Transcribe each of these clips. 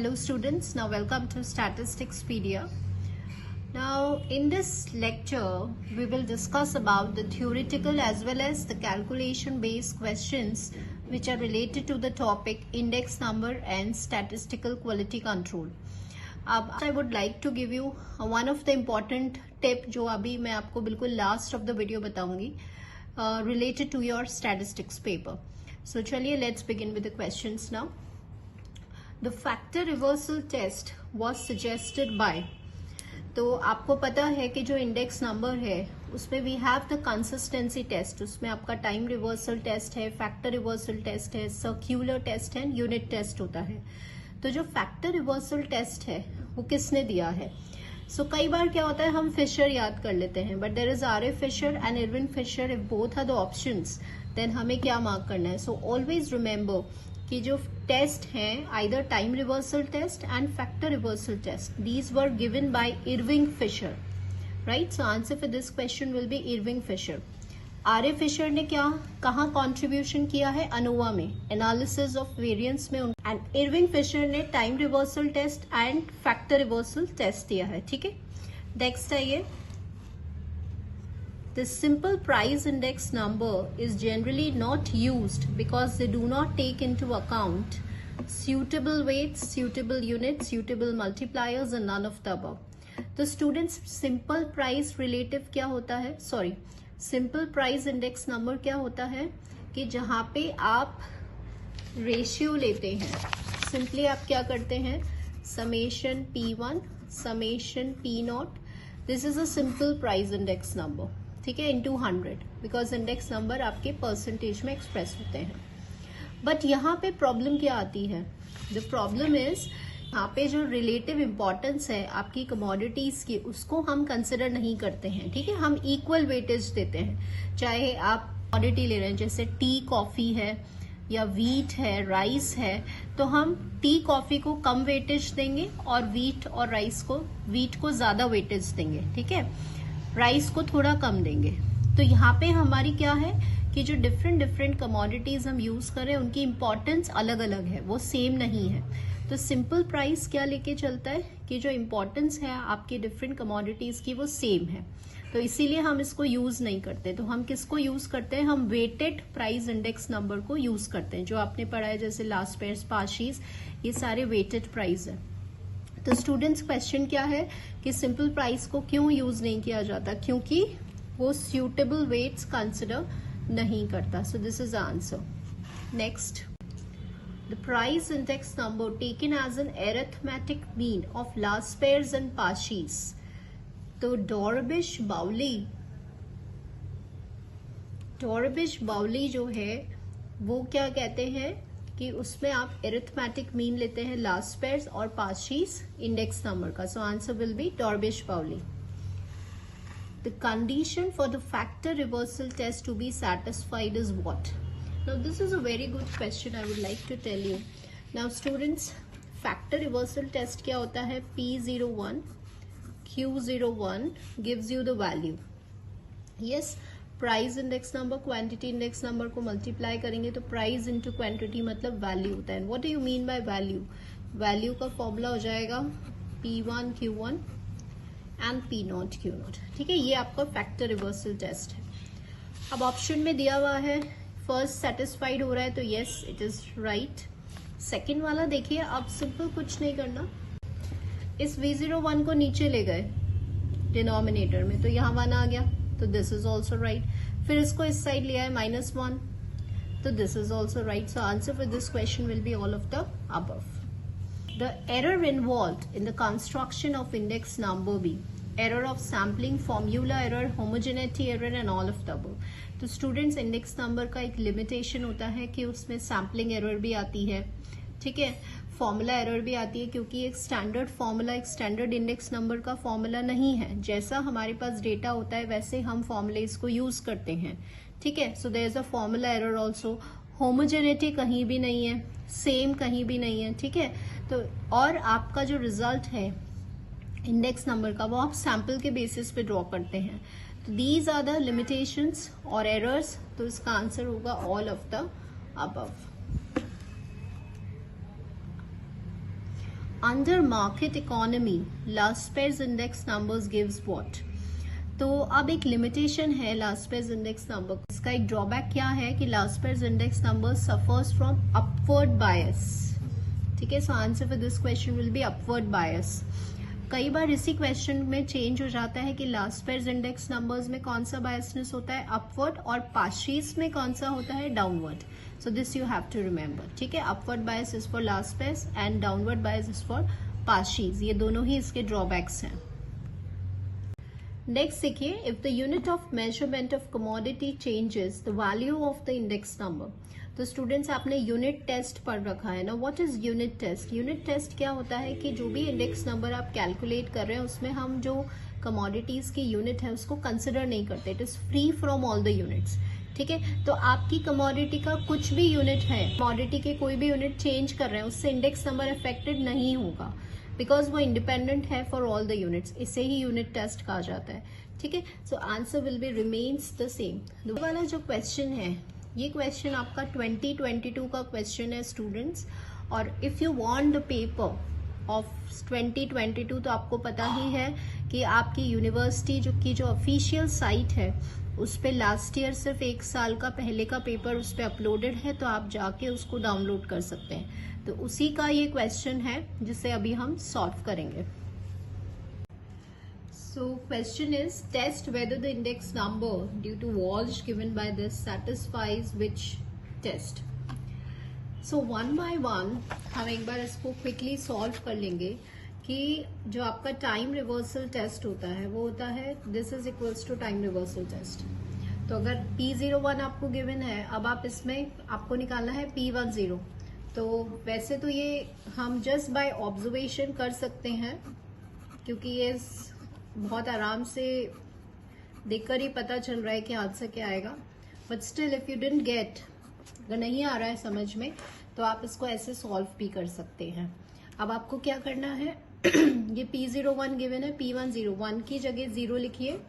Hello students, now welcome to Statisticspedia. Now in this lecture we will discuss about the theoretical as well as the calculation based questions which are related to the topic index number and statistical quality control. अब I would like to give you one of the important tip जो अभी मैं आपको बिल्कुल last of the video बताऊंगी related to your statistics paper. So चलिए let's begin with the questions now. The factor reversal test was suggested by, तो आपको पता है कि जो इंडेक्स नंबर है उसमें we have the consistency test, उसमें आपका टाइम रिवर्सल टेस्ट है, फैक्टर रिवर्सल टेस्ट है, सर्क्यूलर टेस्ट है, यूनिट टेस्ट होता है. तो जो फैक्टर रिवर्सल टेस्ट है वो किसने दिया है? सो कई बार क्या होता है हम फिशर याद कर लेते हैं, but there is R A Fisher and Irwin Fisher. If both are the options then हमें क्या मार्क करना है? सो ऑलवेज रिमेंबर कि जो टेस्ट हैं either time reversal test and factor reversal test, these were given by Irving Fisher, right? So answer for this question will be Irving Fisher. R A Fisher ने कहाँ contribution किया है? ANOVA में, analysis of variance में. And Irving Fisher ने time reversal test and factor reversal test दिया है. ठीक है, नेक्स्ट है ये. The simple price index number is generally not used because they do not take into account suitable weights, suitable units, suitable multipliers and none of the above. तो students simple price relative क्या होता है? simple price index number क्या होता है कि जहाँ पे आप रेशियो लेते हैं. सिंपली आप क्या करते हैं? Summation P1 summation P0. This is a simple price index number, ठीक है, इनटू 100, बिकॉज इंडेक्स नंबर आपके परसेंटेज में एक्सप्रेस होते हैं. बट यहाँ पे प्रॉब्लम क्या आती है? द प्रॉब्लम इज यहाँ पे जो रिलेटिव इंपॉर्टेंस है आपकी कमोडिटीज की उसको हम कंसिडर नहीं करते हैं. ठीक है, हम इक्वल वेटेज देते हैं. चाहे आप कमोडिटी ले रहे हैं जैसे टी कॉफी है या वीट है, राइस है, तो हम टी कॉफी को कम वेटेज देंगे और वीट को ज्यादा वेटेज देंगे. ठीक है, राइस को थोड़ा कम देंगे. तो यहाँ पे हमारी क्या है कि जो डिफरेंट कमोडिटीज हम यूज कर रहे हैं उनकी इंपॉर्टेंस अलग अलग है, वो सेम नहीं है. तो सिंपल प्राइस क्या लेके चलता है कि जो इंपॉर्टेंस है आपकी डिफरेंट कमोडिटीज की वो सेम है. तो इसीलिए हम इसको यूज नहीं करते. तो हम किसको यूज करते हैं? हम वेटेड प्राइस इंडेक्स नंबर को यूज करते हैं. जो आपने पढ़ा है जैसे लास्ट पेयर्स, पाशीज, ये सारे वेटेड प्राइस है. तो स्टूडेंट्स क्वेश्चन क्या है कि सिंपल प्राइस को क्यों यूज नहीं किया जाता? क्योंकि वो सूटेबल वेट्स कंसिडर नहीं करता. So this is answer. Next, the price index number taken as an arithmetic mean of Laspeyres and Paasche's. तो डॉर्बिश बाउली जो है वो क्या कहते हैं कि उसमें आप एरिथमेटिक मीन लेते हैं लास्ट पेयर्स और पाशीज इंडेक्स नंबर का. So answer will be Dorbish Bowley. The condition for the factor reversal test to be satisfied is what? Now this is a very good question, I would like to tell you. Now students, factor reversal test क्या होता है? P01 Q01 gives you the value. Yes, price index number quantity index number को multiply करेंगे तो price into quantity मतलब value होता है. What do you mean by value? Value का फॉर्मूला हो जाएगा P1 Q1 and P0 Q0. ठीक है, ये आपका फैक्टर रिवर्सल टेस्ट है. अब ऑप्शन में दिया हुआ है फर्स्ट सेटिस्फाइड हो रहा है तो yes it is right. Second वाला देखिए, अब सिंपल कुछ नहीं करना, इस V01 को नीचे ले गए डिनोमिनेटर में तो यहाँ 1 आ गया, तो दिस इज ऑल्सो राइट. फिर इसको इस साइड लिया है -1, तो this is also right. So answer for this question will be all of the above. The error involved in the construction of index number be error of sampling, formula error, homogeneity error and all of the above. तो students, index number का एक limitation होता है कि उसमें sampling error भी आती है. ठीक है, फॉर्मूला एरर भी आती है क्योंकि एक स्टैंडर्ड फॉर्मूला, एक स्टैंडर्ड इंडेक्स नंबर का फॉर्मूला नहीं है. जैसा हमारे पास डेटा होता है वैसे हम फॉर्मूलेस को यूज करते हैं. ठीक है, so there is a formula error also. Homogeneity कहीं भी नहीं है, सेम कहीं भी नहीं है. ठीक है, तो और आपका जो रिजल्ट है इंडेक्स नंबर का वो आप सैंपल के बेसिस पे ड्रॉ करते हैं. तो दीज आर द लिमिटेशंस और एरर्स. तो इसका आंसर होगा all of the above. Under market economy last pairs index numbers gives what. तो अब एक लिमिटेशन है लास्ट पेयर्स इंडेक्स नंबर। इसका एक ड्रॉबैक क्या है कि Laspeyres index number suffers from upward bias. ठीक है, so answer for this question will be upward bias. कई बार इसी क्वेश्चन में चेंज हो जाता है कि लास्ट पेयर्स इंडेक्स नंबर्स में कौन सा बायसनेस होता है, अपवर्ड, और पार्शीज में कौन सा होता है, downward. So this you have to remember. ठीक है, upward bias is for Laspeyres and downward bias is for Paasche's. ये दोनों ही इसके ड्रॉबैक्स हैं। नेक्स्ट देखिए, if the unit of measurement of commodity changes the value of the index number. तो students, आपने यूनिट टेस्ट पढ़ रखा है ना। What is unit test? Unit test क्या होता है कि जो भी इंडेक्स नंबर आप कैलकुलेट कर रहे हैं उसमें हम जो कमोडिटीज की यूनिट है उसको कंसिडर नहीं करते। It is free from all the units. ठीक है, तो आपकी कमोडिटी का कुछ भी यूनिट है, कमोडिटी के कोई भी यूनिट चेंज कर रहे हैं, उससे इंडेक्स नंबर अफेक्टेड नहीं होगा, बिकॉज वो इंडिपेंडेंट है फॉर ऑल द यूनिट्स। इसे ही यूनिट टेस्ट कहा जाता है। ठीक है, so answer will B remains the same. दो वाला जो क्वेश्चन है, ये क्वेश्चन आपका 2022 का क्वेश्चन है स्टूडेंट्स। और if you want the paper of 2022, तो आपको पता ही है कि आपकी यूनिवर्सिटी जो ऑफिशियल साइट है उस पे लास्ट ईयर सिर्फ 1 साल का पहले का पेपर उस पे अपलोडेड है, तो आप जाके उसको डाउनलोड कर सकते हैं। तो उसी का ये क्वेश्चन है जिसे अभी हम सॉल्व करेंगे। So question is, test whether the index number due to walls given by this satisfies which test. So one by one हम एक बार इसको क्विकली सॉल्व कर लेंगे कि जो आपका टाइम रिवर्सल टेस्ट होता है वो होता है this is equals to time reversal test. तो अगर P01 आपको गिवन है, अब आप इसमें आपको निकालना है P10। तो वैसे तो ये हम जस्ट बाय ऑब्जर्वेशन कर सकते हैं, क्योंकि ये बहुत आराम से देखकर ही पता चल रहा है कि आंसर क्या आएगा। But still if you didn't get, अगर नहीं आ रहा है समझ में, तो आप इसको ऐसे सॉल्व भी कर सकते हैं। अब आपको क्या करना है ये P01 गिवन है, P10, 1 की जगह 0 लिखिए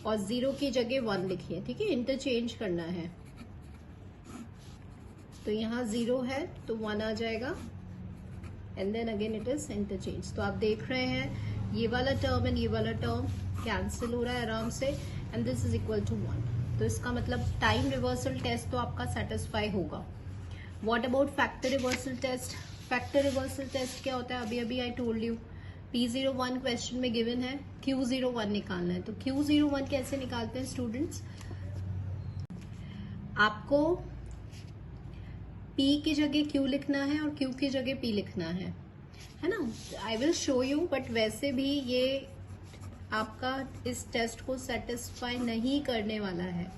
और 0 की जगह 1 लिखिए। ठीक है, इंटरचेंज करना है। तो यहाँ 0 है तो 1 आ जाएगा and then again it is interchange. तो आप देख रहे हैं ये वाला टर्म एंड ये वाला टर्म कैंसिल हो रहा है आराम से, and this is equal to 1। तो इसका मतलब टाइम रिवर्सल टेस्ट तो आपका सेटिस्फाई होगा। What about factor reversal test? Factor reversal test क्या होता है? अभी अभी I told you, P01 question में गिवन है, Q01 निकालना है। तो Q01 कैसे निकालते हैं स्टूडेंट्स? आपको P की जगह Q लिखना है और Q की जगह P लिखना है ना। I will show you, but वैसे भी ये आपका इस टेस्ट को सेटिस्फाई नहीं करने वाला है,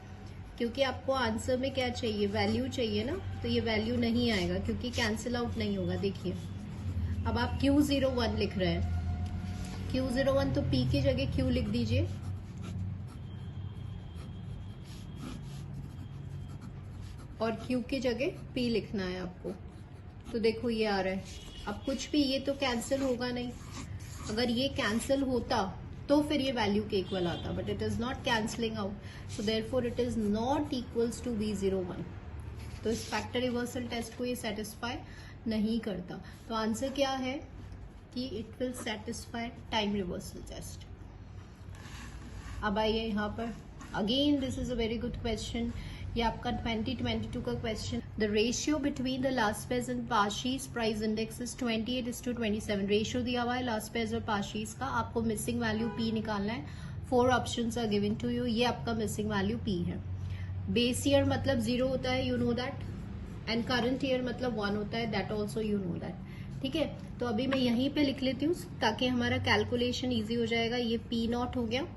क्योंकि आपको आंसर में क्या चाहिए, वैल्यू चाहिए ना। तो ये वैल्यू नहीं आएगा क्योंकि कैंसिल आउट नहीं होगा। देखिए, अब आप Q01 लिख रहे हैं, Q01 तो P की जगह Q लिख दीजिए और Q की जगह P लिखना है आपको। तो देखो ये आ रहा है। अब कुछ भी, ये तो कैंसिल होगा नहीं। अगर ये कैंसिल होता तो फिर ये वैल्यू के इक्वल आता, but it is not cancelling out, so therefore it is not equals to B01। तो इस फैक्टर रिवर्सल टेस्ट को ये सेटिस्फाई नहीं करता। तो आंसर क्या है कि it will satisfy time reversal test. अब आइए यहाँ पर, again this is a very good question. ये आपका 2022 का question. The ratio between the Laspeyres and Paasche's price index is 28:27। Ratio दिया हुआ है लास्ट पेयर्स और पार्शीज का। आपको मिसिंग वैल्यू P निकालना है। 4 options are given to you. ये आपका मिसिंग वैल्यू P है। बेस ईयर मतलब 0 होता है, you know that, and current year मतलब 1 होता है, that also you know that. ठीक है, तो अभी मैं यहीं पे लिख लेती हूँ ताकि हमारा कैलकुलेशन ईजी हो जाएगा। ये P0 हो गया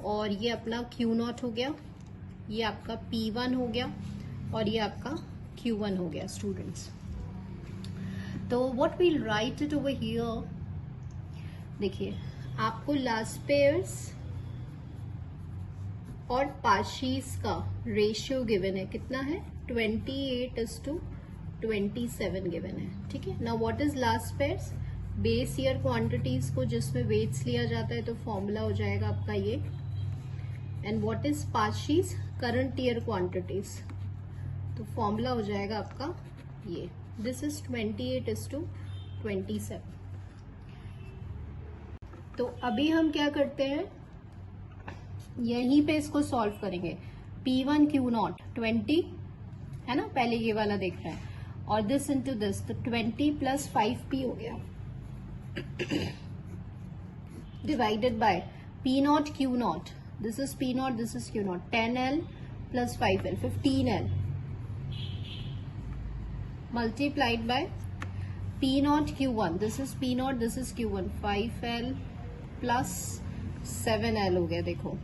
और ये अपना Q0 हो गया, ये आपका P1 हो गया और ये आपका Q1 हो गया स्टूडेंट्स। तो what we'll write it over here, देखिए आपको लास्ट पेयर्स और पार्शीज का रेशियो गिवन है, कितना है 28:27 गिवन है। ठीक है, now what is last pairs? Base year quantities को जिसमें वेट्स लिया जाता है, तो फॉर्मूला हो जाएगा आपका ये। And what is Paasche's? Current year quantities, तो फॉर्मूला हो जाएगा आपका ये। This is 28:27। 27। तो अभी हम क्या करते हैं, यहीं पे इसको सॉल्व करेंगे। P1 Q0 20 है ना, पहले ये वाला देख रहे हैं, और दिस इंटू दिस, तो 20 प्लस 5P हो गया, divided by P0 Q0, this is P0, this is Q0, 10L plus 5L 15L, multiplied by P0 Q1, this is P0, this is Q1, 5L plus 7L हो गया। देखो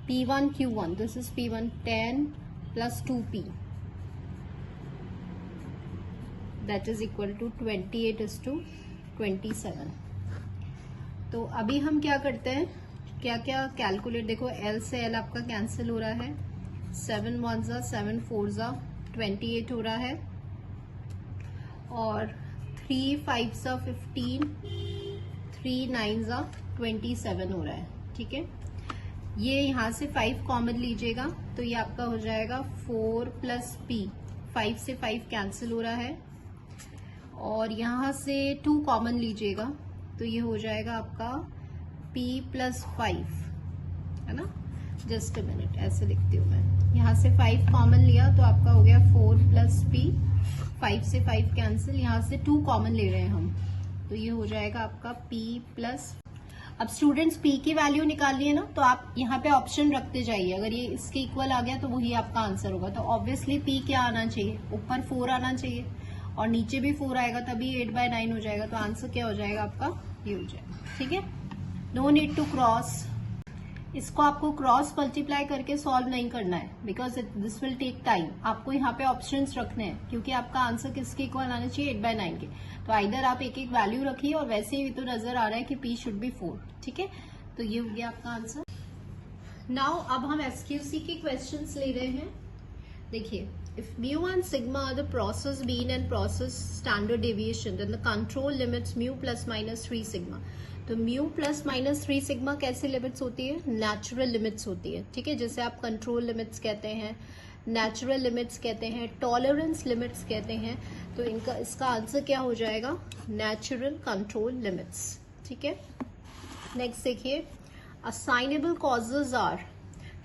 P1 Q1, this is P1, 10 plus 2P, that is equal to 28:27। तो अभी हम क्या करते हैं, क्या क्या कैलकुलेट, देखो L से L आपका कैंसिल हो रहा है, 7 1 जा 7 4 जा 28 हो रहा है, और 3 5 जा 15, 3 9 जा 27 हो रहा है। ठीक है, ये यहाँ से 5 कॉमन लीजिएगा तो ये आपका हो जाएगा 4 प्लस P, 5 से 5 कैंसिल हो रहा है, और यहाँ से 2 कॉमन लीजिएगा तो ये हो जाएगा आपका P प्लस 5, है ना। जस्ट अ मिनट, ऐसे लिखती हूँ मैं, यहाँ से 5 कॉमन लिया तो आपका हो गया 4 प्लस P, 5 से 5 कैंसिल, यहाँ से 2 कॉमन ले रहे हैं हम, तो ये हो जाएगा आपका P प्लस। अब स्टूडेंट्स P की वैल्यू निकालनी है ना, तो आप यहाँ पे ऑप्शन रखते जाइए, अगर ये इसके इक्वल आ गया तो वही आपका आंसर होगा। तो ऑब्वियसली P क्या आना चाहिए, ऊपर 4 आना चाहिए और नीचे भी 4 आएगा, तभी 8/9 हो जाएगा। तो आंसर क्या हो जाएगा आपका, ये हो जाएगा। ठीक है, नो नीड टू क्रॉस, इसको आपको क्रॉस मल्टीप्लाई करके सॉल्व नहीं करना है, because this will take time. आपको यहाँ पे ऑप्शंस रखने हैं, क्योंकि आपका आंसर किसके इक्वल आना चाहिए, 8/9 के। तो आइदर आप एक एक वैल्यू रखिए, और वैसे ही तो नजर आ रहा है कि P शुड बी 4। ठीक है, तो ये हो गया आपका आंसर। नाउ अब हम SQC के क्वेश्चंस ले रहे हैं। देखिए, if mu and sigma are the process mean and process standard deviation, then the control limits mu plus minus 3 sigma। तो म्यू प्लस माइनस 3 सिग्मा कैसे लिमिट्स होती है, नेचुरल लिमिट्स होती है। ठीक है, जैसे आप कंट्रोल लिमिट्स कहते हैं, नेचुरल लिमिट्स कहते हैं, टॉलरेंस लिमिट्स कहते हैं। तो इसका आंसर क्या हो जाएगा, नेचुरल कंट्रोल लिमिट्स। ठीक है, नेक्स्ट देखिए, असाइनेबल कॉजेज आर।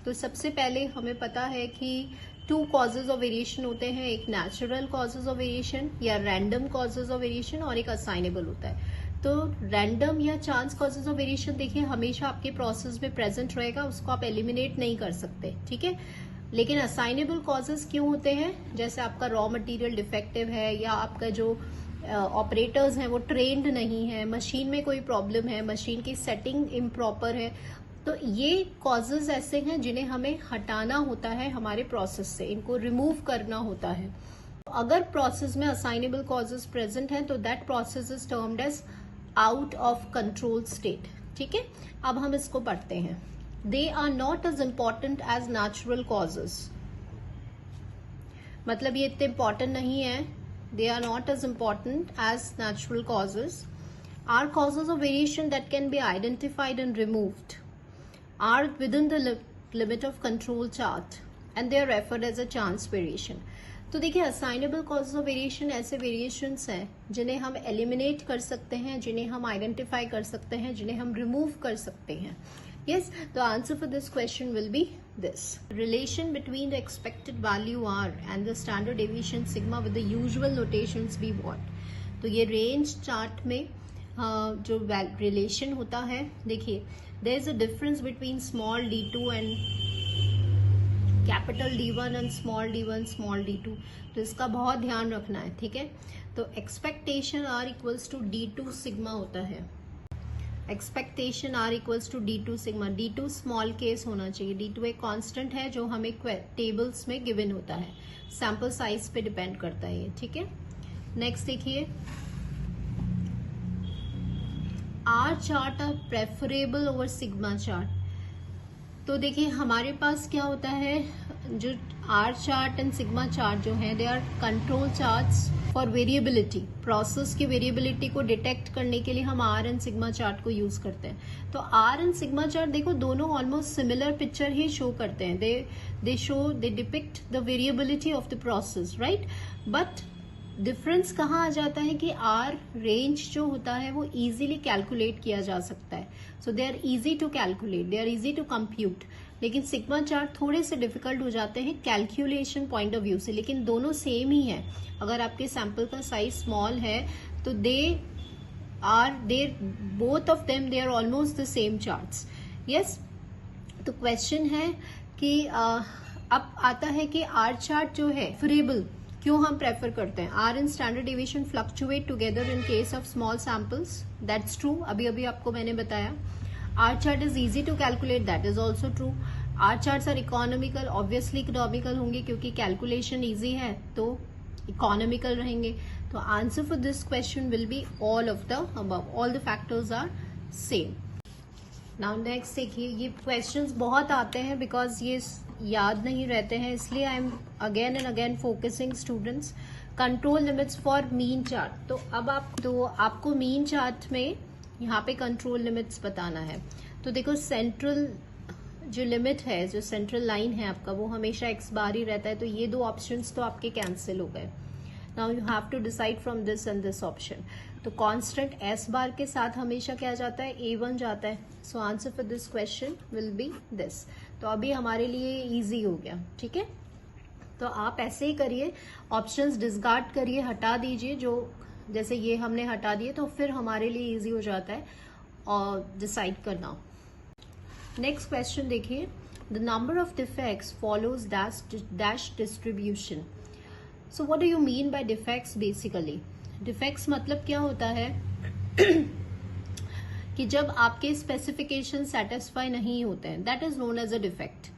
तो सबसे पहले हमें पता है कि 2 कॉजेज ऑफ वेरिएशन होते हैं, एक नेचुरल कॉजेज ऑफ वेरिएशन या रैंडम कॉजेज ऑफ वेरिएशन, और एक असाइनेबल होता है। तो रैंडम या चांस कॉजेज ऑफ वेरिएशन देखिए हमेशा आपके प्रोसेस में प्रेजेंट रहेगा, उसको आप एलिमिनेट नहीं कर सकते। ठीक है, लेकिन असाइनेबल कॉजेज क्यों होते हैं, जैसे आपका रॉ मटेरियल डिफेक्टिव है, या आपका जो ऑपरेटर्स हैं वो ट्रेंड नहीं है, मशीन में कोई प्रॉब्लम है, मशीन की सेटिंग इम्प्रॉपर है। तो ये कॉजेज ऐसे हैं जिन्हें हमें हटाना होता है हमारे प्रोसेस से, इनको रिमूव करना होता है। अगर प्रोसेस में असाइनेबल कॉजेज प्रेजेंट हैं तो that process is termed as out of control state. ठीक है, अब हम इसको पढ़ते हैं। They are not as important as natural causes, मतलब ये इतने इंपॉर्टेंट नहीं है। They are not as important as natural causes, are causes of variation that can be identified and removed, are within the limit of control chart, and they are referred as a chance variation. तो देखिए, assignable causes of variation ऐसे variations हैं जिन्हें हम eliminate कर सकते हैं, जिन्हें हम आइडेंटिफाई कर सकते हैं, जिन्हें हम रिमूव कर सकते हैं। Yes, the answer for this question will be this. Relation between the expected value R and the standard deviation sigma with the usual notations be what. तो ये रेंज चार्ट में जो रिलेशन होता है, देखिए there is a difference between small d2 and capital D1 and small d1 small d2, तो इसका बहुत ध्यान रखना है। ठीक है, तो expectation R equals to D2 sigma होता है, expectation R equals to D2 sigma. D2 small case होना चाहिए, D2 एक कांस्टेंट है जो हमें टेबल्स में गिवन होता है, सैंपल साइज पे डिपेंड करता है ये। ठीक है, नेक्स्ट देखिए, R chart are preferable over sigma chart. तो देखिए हमारे पास क्या होता है, जो R chart and sigma chart जो है, they are control charts for variability. Process की वेरिएबिलिटी को डिटेक्ट करने के लिए हम R एंड सिग्मा चार्ट को यूज करते हैं। तो R एंड सिग्मा चार्ट देखो दोनों ऑलमोस्ट सिमिलर पिक्चर ही शो करते हैं, they depict the variability of the process, right. But difference कहाँ आ जाता है कि आर रेंज जो होता है वो इजीली कैलकुलेट किया जा सकता है. So they are easy to calculate, they are easy to compute. लेकिन सिग्मा चार्ट थोड़े से डिफिकल्ट हो जाते हैं कैलकुलेशन पॉइंट ऑफ व्यू से. लेकिन दोनों सेम ही है. अगर आपके सैंपल का साइज स्मॉल है तो they both of them they are almost the same charts. Yes. तो क्वेश्चन है कि अब आता है कि आर चार्ट जो है प्रेफरेबल क्यों हम प्रेफर करते हैं. R and standard deviation fluctuate together in case of small samples. That's true. अभी अभी आपको मैंने बताया. R chart is easy to calculate. That is also true. R charts are economical. Obviously economical होंगे क्योंकि कैलकुलेशन इजी है तो economical रहेंगे. तो answer for this question will be all of the above. All the factors are same. Now next देखिए, ये questions बहुत आते हैं बिकॉज ये याद नहीं रहते हैं, इसलिए I am again and again focusing students. Control limits for mean chart. तो अब आपको मीन चार्ट में यहाँ पे कंट्रोल लिमिट्स बताना है. तो देखो सेंट्रल जो लिमिट है, जो सेंट्रल लाइन है आपका, वो हमेशा x बार ही रहता है. तो ये दो ऑप्शंस तो आपके कैंसिल हो गए. Now you have to decide from this and this option. तो कांस्टेंट s बार के साथ हमेशा क्या जाता है, a1 जाता है. So answer for this question will be this. तो अभी हमारे लिए इजी हो गया. ठीक है. तो आप ऐसे ही करिए, ऑप्शंस डिस्कार्ड करिए, हटा दीजिए. जो जैसे ये हमने हटा दिए तो फिर हमारे लिए इजी हो जाता है और डिसाइड करना. नेक्स्ट क्वेश्चन देखिए. The number of defects follows dash distribution. So what do you mean by defects. Basically defects मतलब क्या होता है कि जब आपके स्पेसिफिकेशन सेटिस्फाई नहीं होते हैं, that is known as a defect.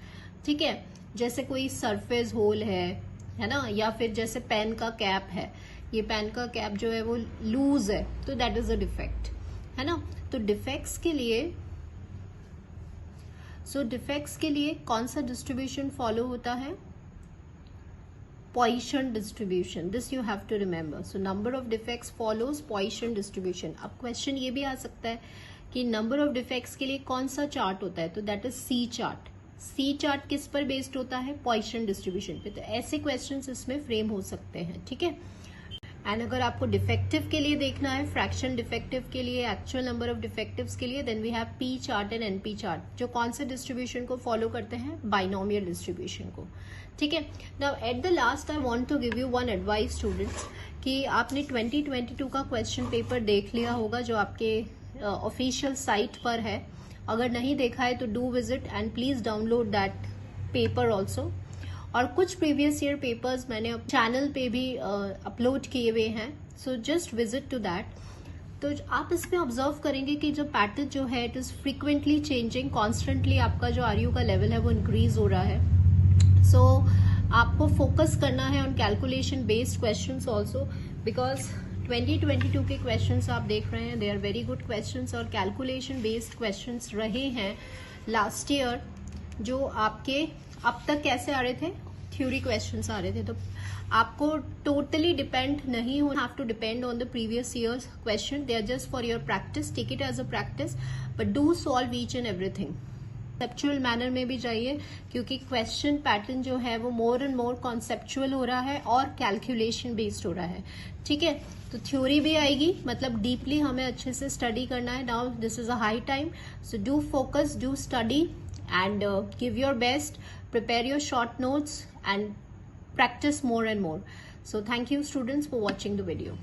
ठीक है. जैसे कोई सरफेस होल है ना, या फिर जैसे पेन का कैप है, ये पेन का कैप जो है वो लूज है, तो दैट इज अ डिफेक्ट, है ना. तो डिफेक्ट्स के लिए कौन सा डिस्ट्रीब्यूशन फॉलो होता है, Poisson distribution. This you have to remember. So number of defects follows Poisson distribution. अब क्वेश्चन ये भी आ सकता है कि नंबर ऑफ डिफेक्ट्स के लिए कौन सा चार्ट होता है, तो that is C chart. C chart किस पर बेस्ड होता है, Poisson डिस्ट्रीब्यूशन पे. तो ऐसे क्वेश्चंस इसमें फ्रेम हो सकते हैं. ठीक है. एंड अगर आपको डिफेक्टिव के लिए देखना है, फ्रैक्शन डिफेक्टिव के लिए, एक्चुअल नंबर ऑफ डिफेक्टिव्स के लिए, then we have P chart and NP chart, जो कौन से डिस्ट्रीब्यूशन को फॉलो करते हैं, बाइनोमियल डिस्ट्रीब्यूशन को. ठीक है. Now at the last I want to give you one advice students, कि आपने 2022 का क्वेश्चन पेपर देख लिया होगा जो आपके ऑफिशियल साइट पर है. अगर नहीं देखा है तो do visit and please download that paper also. और कुछ प्रीवियस ईयर पेपर्स मैंने चैनल पे भी अपलोड किए हुए हैं. So just visit to that. तो आप इसमें ऑब्जर्व करेंगे कि जो पैटर्न जो है it is frequently changing. Constantly आपका जो आरयू का लेवल है वो इंक्रीज हो रहा है. सो आपको फोकस करना है on calculation based questions also, because 2022 के क्वेश्चंस आप देख रहे हैं, they are very good questions. और कैलकुलेशन बेस्ड क्वेश्चंस रहे हैं लास्ट ईयर, जो आपके अब तक कैसे आ रहे थे, थ्योरी क्वेश्चंस आ रहे थे. तो आपको टोटली डिपेंड नहीं हो, have to depend on the previous years question. They are just for your practice. Take it as a practice, but do solve each and everything conceptual manner में भी जाइए, क्योंकि क्वेश्चन पैटर्न जो है वो more and more conceptual हो रहा है और कैलकुलेशन बेस्ड हो रहा है. ठीक है. तो थ्योरी भी आएगी, मतलब डीपली हमें अच्छे से स्टडी करना है. Now this is a high time, so do focus, do study and give your best, prepare your short notes and practice more and more. So thank you students for watching the video.